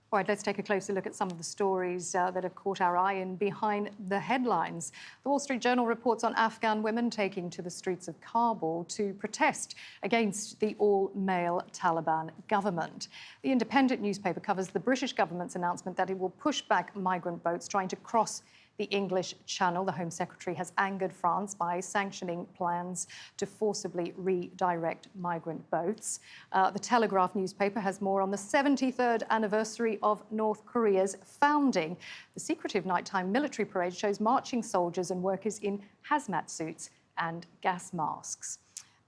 All right, let's take a closer look at some of the stories that have caught our eye in Behind the Headlines. The Wall Street Journal reports on Afghan women taking to the streets of Kabul to protest against the all-male Taliban government. The Independent newspaper covers the British government's announcement that it will push back migrant boats trying to cross the English Channel. The Home Secretary has angered France by sanctioning plans to forcibly redirect migrant boats. The Telegraph newspaper has more on the 73rd anniversary of North Korea's founding. The secretive nighttime military parade shows marching soldiers and workers in hazmat suits and gas masks.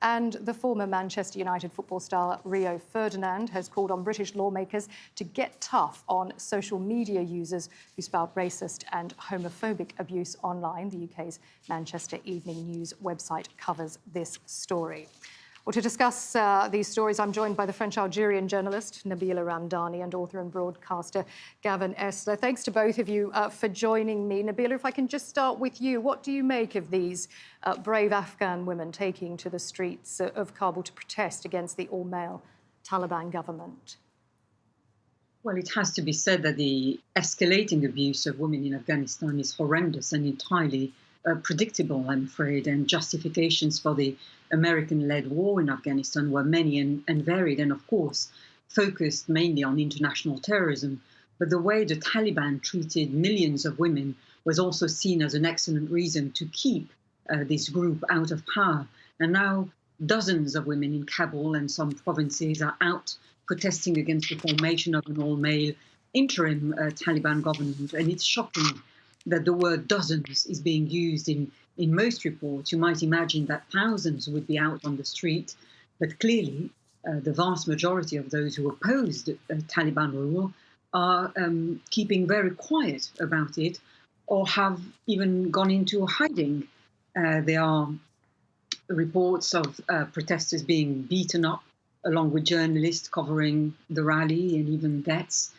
And the former Manchester United football star Rio Ferdinand has called on British lawmakers to get tough on social media users who spout racist and homophobic abuse online. The UK's Manchester Evening News website covers this story. Well, to discuss these stories, I'm joined by the French-Algerian journalist Nabila Ramdani and author and broadcaster Gavin Ester. Thanks to both of you for joining me. Nabila, if I can just start with you, what do you make of these brave Afghan women taking to the streets of Kabul to protest against the all-male Taliban government? Well, it has to be said that the escalating abuse of women in Afghanistan is horrendous and entirely predictable, I'm afraid, and justifications for the American-led war in Afghanistan were many and varied, and of course focused mainly on international terrorism. But the way the Taliban treated millions of women was also seen as an excellent reason to keep this group out of power. And now dozens of women in Kabul and some provinces are out protesting against the formation of an all-male interim Taliban government. And it's shocking that the word dozens is being used in most reports. You might imagine that thousands would be out on the street, but clearly the vast majority of those who opposed Taliban rule are keeping very quiet about it or have even gone into hiding. There are reports of protesters being beaten up, along with journalists covering the rally, and even deaths.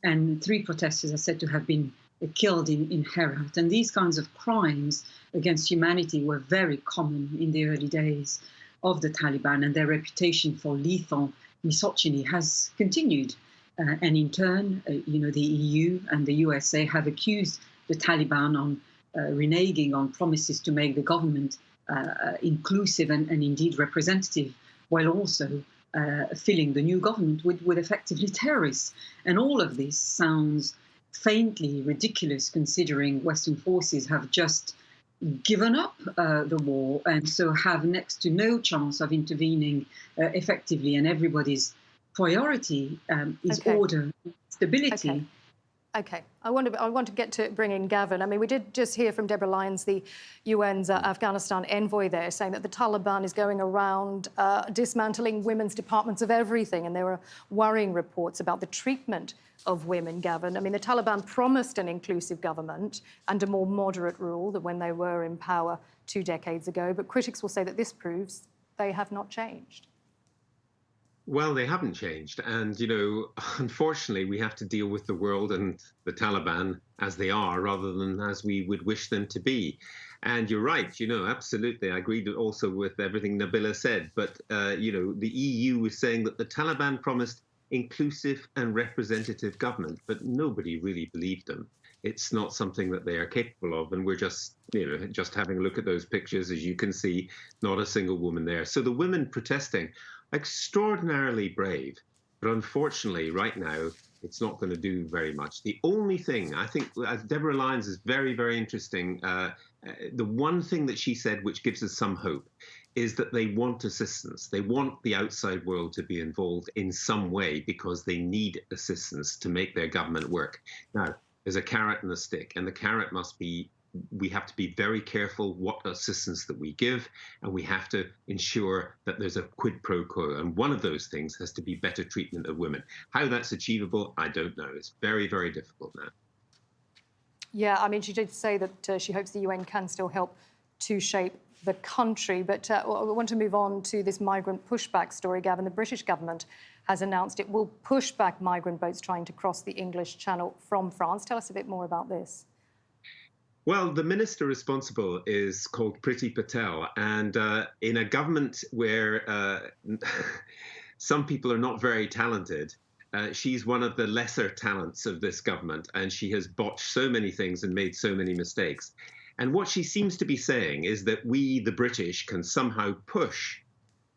And 3 protesters are said to have been killed in Herat. And these kinds of crimes against humanity were very common in the early days of the Taliban, and their reputation for lethal misogyny has continued. And in turn, the EU and the USA have accused the Taliban on reneging on promises to make the government inclusive and indeed representative, while also filling the new government with effectively terrorists. And all of this sounds faintly ridiculous, considering Western forces have just given up the war and so have next to no chance of intervening effectively. And everybody's priority is order, stability. Okay, I want to get to bring in Gavin. I mean, we did just hear from Deborah Lyons, the UN's Afghanistan envoy there, saying that the Taliban is going around dismantling women's departments of everything, and there were worrying reports about the treatment of women, Gavin. I mean, the Taliban promised an inclusive government and a more moderate rule than when they were in power 2 decades ago, but critics will say that this proves they have not changed. Well, they haven't changed. And, unfortunately, we have to deal with the world and the Taliban as they are rather than as we would wish them to be. And you're right, absolutely. I agreed also with everything Nabila said. But, the EU was saying that the Taliban promised inclusive and representative government, but nobody really believed them. It's not something that they are capable of. And we're just having a look at those pictures, as you can see, not a single woman there. So the women protesting, extraordinarily brave, but unfortunately right now it's not going to do very much. The only thing I think, as Deborah Lyons is very, very interesting, the one thing that she said which gives us some hope is that they want assistance. They want the outside world to be involved in some way because they need assistance to make their government work. Now, there's a carrot and a stick, and the carrot must be we have to be very careful what assistance that we give, and we have to ensure that there's a quid pro quo. And one of those things has to be better treatment of women. How that's achievable, I don't know. It's very, very difficult now. Yeah, I mean, she did say that she hopes the UN can still help to shape the country. But I want to move on to this migrant pushback story, Gavin. The British government has announced it will push back migrant boats trying to cross the English Channel from France. Tell us a bit more about this. Well, the minister responsible is called Patel, and in a government where some people are not very talented, She's one of the lesser talents of this government, and she has botched so many things and made so many mistakes. And what she seems to be saying is that we, the British, can somehow push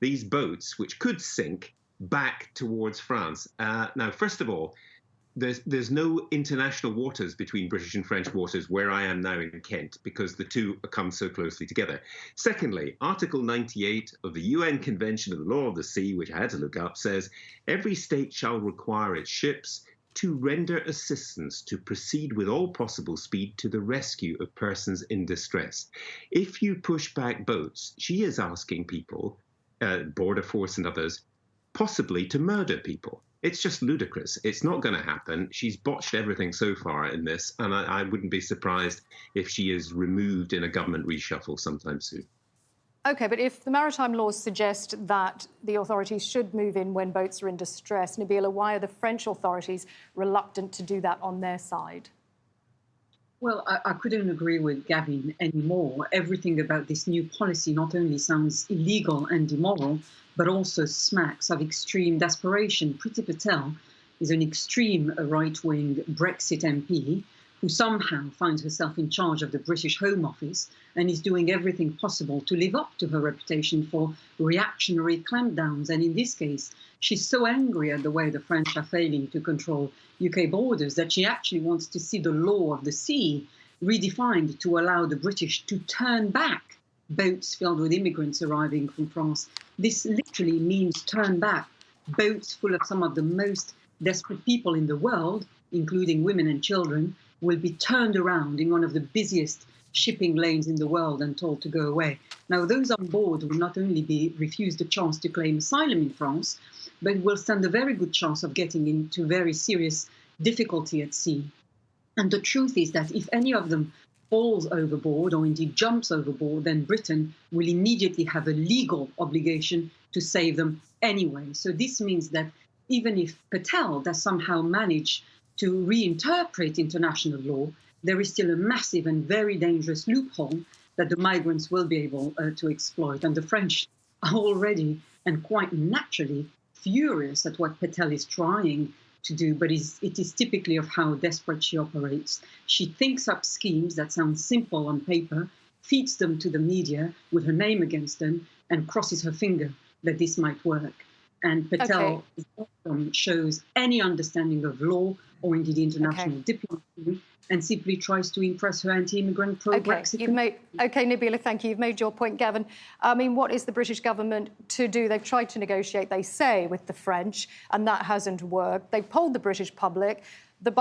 these boats, which could sink, back towards France. Now, first of all, there's no international waters between British and French waters where I am now in Kent, because the two come so closely together. Secondly, Article 98 of the UN Convention of the Law of the Sea, which I had to look up, says every state shall require its ships to render assistance to proceed with all possible speed to the rescue of persons in distress. If you push back boats, she is asking people, Border Force and others, possibly to murder people. It's just ludicrous. It's not going to happen. She's botched everything so far in this, and I wouldn't be surprised if she is removed in a government reshuffle sometime soon. OK, but if the maritime laws suggest that the authorities should move in when boats are in distress, Nabila, why are the French authorities reluctant to do that on their side? Well, I couldn't agree with Gavin anymore. Everything about this new policy not only sounds illegal and immoral, but also smacks of extreme desperation. Priti Patel is an extreme right-wing Brexit MP who somehow finds herself in charge of the British Home Office and is doing everything possible to live up to her reputation for reactionary clampdowns. And in this case, she's so angry at the way the French are failing to control UK borders that she actually wants to see the law of the sea redefined to allow the British to turn back boats filled with immigrants arriving from France. This literally means turn back boats full of some of the most desperate people in the world, including women and children, will be turned around in one of the busiest shipping lanes in the world and told to go away. Now, those on board will not only be refused the chance to claim asylum in France, but will stand a very good chance of getting into very serious difficulty at sea. And the truth is that if any of them falls overboard or indeed jumps overboard, then Britain will immediately have a legal obligation to save them anyway. So this means that even if Patel does somehow manage to reinterpret international law, there is still a massive and very dangerous loophole that the migrants will be able to exploit. And the French are already, and quite naturally, furious at what Patel is trying to do, but it is typically of how desperate she operates. She thinks up schemes that sound simple on paper, feeds them to the media with her name against them, and crosses her finger that this might work. And Patel shows any understanding of law or indeed international diplomacy, and simply tries to impress her anti-immigrant pro-Brexit. OK, Nabila, thank you. You've made your point, Gavin. I mean, what is the British government to do? They've tried to negotiate, they say, with the French, and that hasn't worked. They've polled the British public. The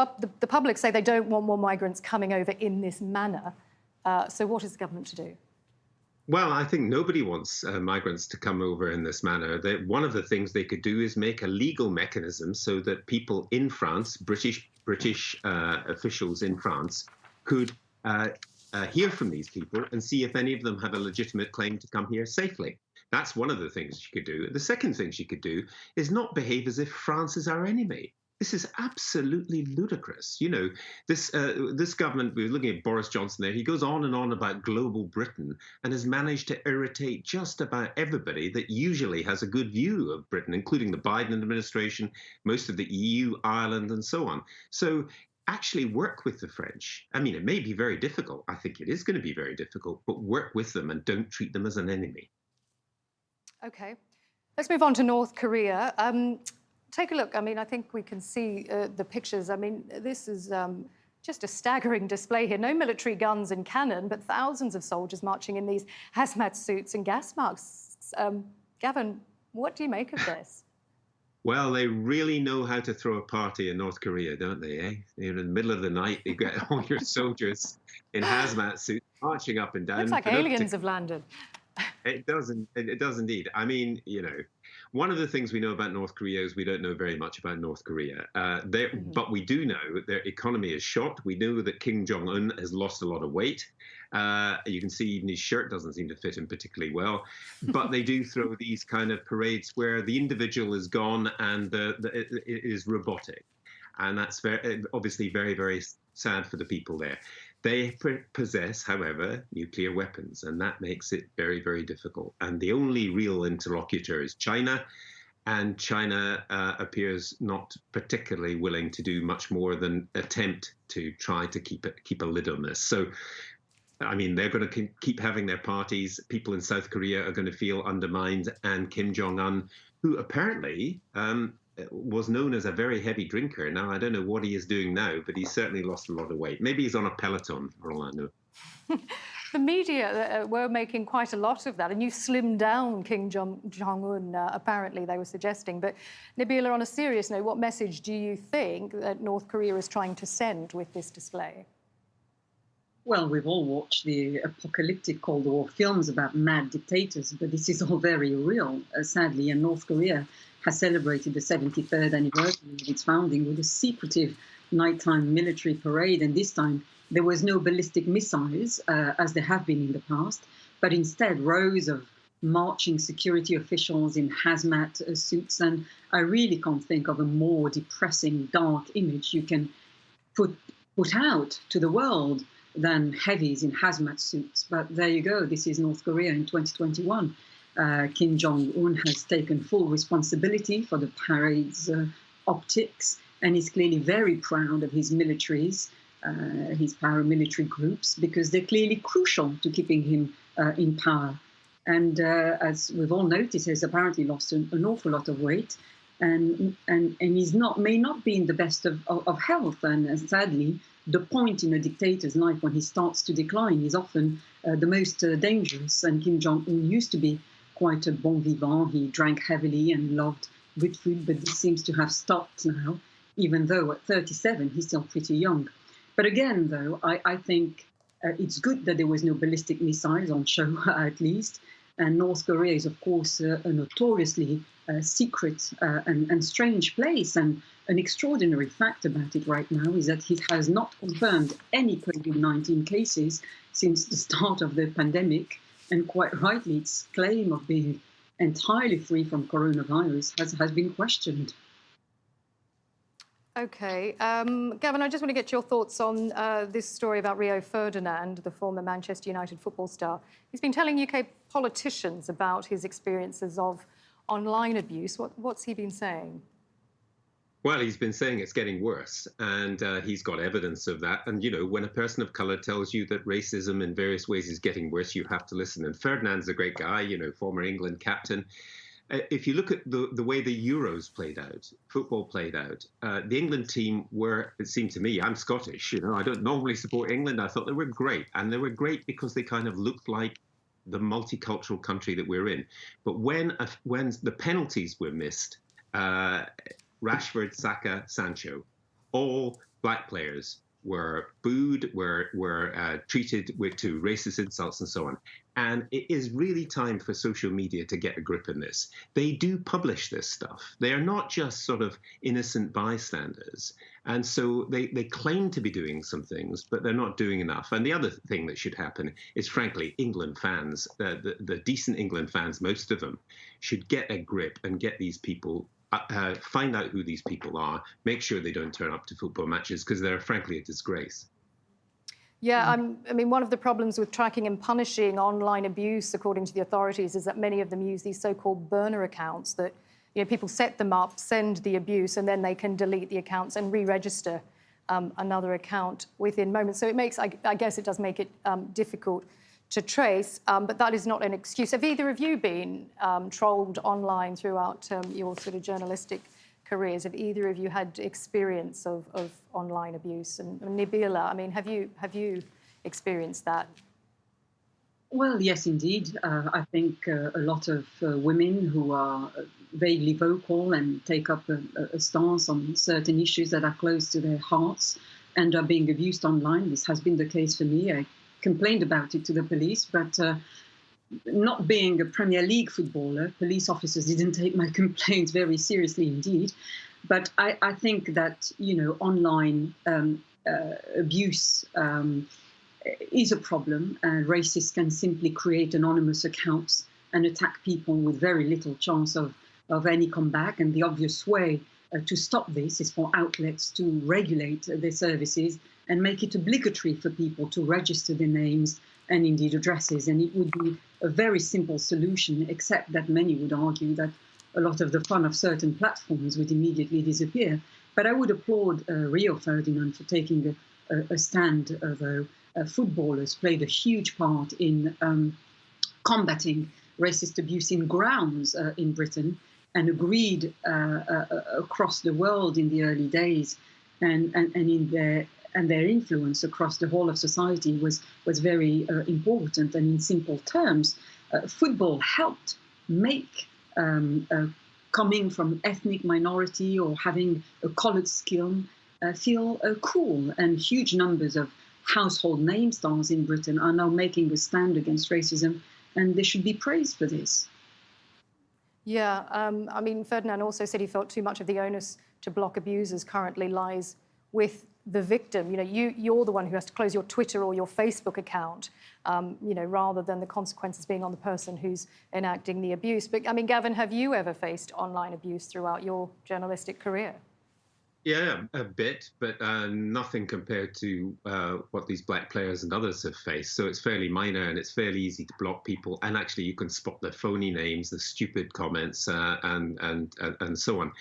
public say they don't want more migrants coming over in this manner. So what is the government to do? Well, I think nobody wants migrants to come over in this manner. One of the things they could do is make a legal mechanism so that people in France, British officials in France, could hear from these people and see if any of them have a legitimate claim to come here safely. That's one of the things she could do. The second thing she could do is not behave as if France is our enemy. This is absolutely ludicrous. You know, this government, we were looking at Boris Johnson there, he goes on and on about global Britain and has managed to irritate just about everybody that usually has a good view of Britain, including the Biden administration, most of the EU, Ireland, and so on. So actually work with the French. I mean, it may be very difficult. I think it is going to be very difficult, but work with them and don't treat them as an enemy. OK. Let's move on to North Korea. Take a look. I mean, I think we can see the pictures. I mean, this is just a staggering display here. No military guns and cannon, but thousands of soldiers marching in these hazmat suits and gas masks. Gavin, what do you make of this? Well, they really know how to throw a party in North Korea, don't they? Eh? In the middle of the night, you get all your soldiers in hazmat suits marching up and down. Looks like aliens have landed. It does indeed. I mean, you know, one of the things we know about North Korea is we don't know very much about North Korea. But we do know their economy is shot. We know that Kim Jong-Un has lost a lot of weight. You can see even his shirt doesn't seem to fit him particularly well. But they do throw these kind of parades where the individual is gone and it is robotic. And that's obviously very, very sad for the people there. They possess, however, nuclear weapons, and that makes it very, very difficult. And the only real interlocutor is China. and China appears not particularly willing to do much more than attempt to try to keep a lid on this. So, I mean, they're going to keep having their parties. People in South Korea are going to feel undermined, and Kim Jong-Un, who apparently was known as a very heavy drinker. Now, I don't know what he is doing now, but he's certainly lost a lot of weight. Maybe he's on a Peloton, for all I know. The media were making quite a lot of that, and you slimmed down Kim Jong-Un, apparently, they were suggesting. But Nabila, on a serious note, what message do you think that North Korea is trying to send with this display? Well, we've all watched the apocalyptic Cold War films about mad dictators, but this is all very real, sadly. And North Korea has celebrated the 73rd anniversary of its founding with a secretive nighttime military parade. And this time, there was no ballistic missiles, as there have been in the past, but instead rows of marching security officials in hazmat suits. And I really can't think of a more depressing, dark image you can put out to the world than heavies in hazmat suits. But there you go. This is North Korea in 2021. Kim Jong-un has taken full responsibility for the parade's optics, and is clearly very proud of his militaries, his paramilitary groups, because they're clearly crucial to keeping him in power. And as we've all noticed, he's apparently lost an awful lot of weight, and he's may not be in the best of health. And sadly, the point in a dictator's life when he starts to decline is often the most dangerous. And Kim Jong-un used to be quite a bon vivant. He drank heavily and loved good food, but this seems to have stopped now, even though at 37 he's still pretty young. But again, though, I think it's good that there was no ballistic missiles on show, at least. And North Korea is, of course, a notoriously secret and strange place. And an extraordinary fact about it right now is that it has not confirmed any COVID-19 cases since the start of the pandemic. And quite rightly, its claim of being entirely free from coronavirus has been questioned. OK. Gavin, I just want to get your thoughts on this story about Rio Ferdinand, the former Manchester United football star. He's been telling UK politicians about his experiences of online abuse. What's he been saying? Well, he's been saying it's getting worse, and he's got evidence of that. And, you know, when a person of colour tells you that racism in various ways is getting worse, you have to listen. And Ferdinand's a great guy, you know, former England captain. If you look at the way the Euros played out, football played out, the England team were, it seemed to me, I'm Scottish, you know, I don't normally support England. I thought they were great. And they were great because they kind of looked like the multicultural country that we're in. But when the penalties were missed, Rashford, Saka, Sancho, all black players were booed, were treated to racist insults and so on. And it is really time for social media to get a grip in this. They do publish this stuff. They are not just sort of innocent bystanders. And so they claim to be doing some things, but they're not doing enough. And the other thing that should happen is, frankly, England fans, the decent England fans, most of them, should get a grip and get these people find out who these people are, make sure they don't turn up to football matches, because they're frankly a disgrace. Yeah, I mean, one of the problems with tracking and punishing online abuse, according to the authorities, is that many of them use these so-called burner accounts that, you know, people set them up, send the abuse, and then they can delete the accounts and re-register another account within moments. So it makes, I guess it does make it difficult to trace, but that is not an excuse. Have either of you been trolled online throughout your sort of journalistic careers? Have either of you had experience of online abuse? And Nabila, I mean, have you experienced that? Well, yes, indeed. I think a lot of women who are vaguely vocal and take up a stance on certain issues that are close to their hearts and are being abused online. This has been the case for me. I complained about it to the police, but not being a Premier League footballer, police officers didn't take my complaints very seriously indeed. But I think that, you know, online abuse is a problem. Racists can simply create anonymous accounts and attack people with very little chance of any comeback. And the obvious way to stop this is for outlets to regulate their services and make it obligatory for people to register their names and indeed addresses. And it would be a very simple solution, except that many would argue that a lot of the fun of certain platforms would immediately disappear. But I would applaud Rio Ferdinand for taking a stand, although footballers played a huge part in combating racist abuse in grounds in Britain, and agreed across the world in the early days, and their influence across the whole of society was very important. And in simple terms, football helped make coming from ethnic minority or having a coloured skin feel cool. And huge numbers of household name stars in Britain are now making a stand against racism, and they should be praised for this. Yeah, I mean, Ferdinand also said he felt too much of the onus to block abusers currently lies with the victim. You know, you're the one who has to close your Twitter or your Facebook account, you know, rather than the consequences being on the person who's enacting the abuse. But I mean, Gavin, have you ever faced online abuse throughout your journalistic career? Yeah, a bit, but nothing compared to what these black players and others have faced. So it's fairly minor, and it's fairly easy to block people. And actually, you can spot the phony names, the stupid comments, and so on.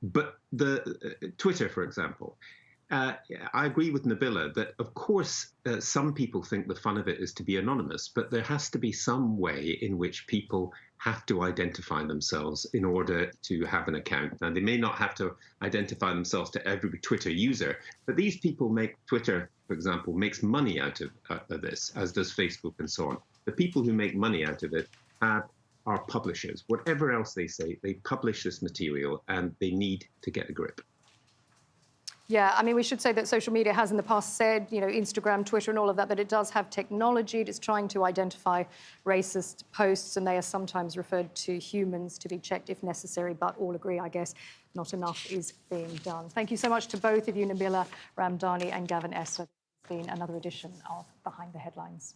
But the Twitter, for example, I agree with Nabila that, of course, some people think the fun of it is to be anonymous, but there has to be some way in which people have to identify themselves in order to have an account. Now, they may not have to identify themselves to every Twitter user, but these people make Twitter, for example, makes money out of this, as does Facebook and so on. The people who make money out of it are publishers. Whatever else they say, they publish this material, and they need to get a grip. Yeah, I mean, we should say that social media has in the past said, you know, Instagram, Twitter and all of that, that it does have technology. It is trying to identify racist posts, and they are sometimes referred to humans to be checked if necessary, but all agree, I guess, not enough is being done. Thank you so much to both of you, Nabila Ramdani and Gavin Ester. It's been another edition of Behind the Headlines.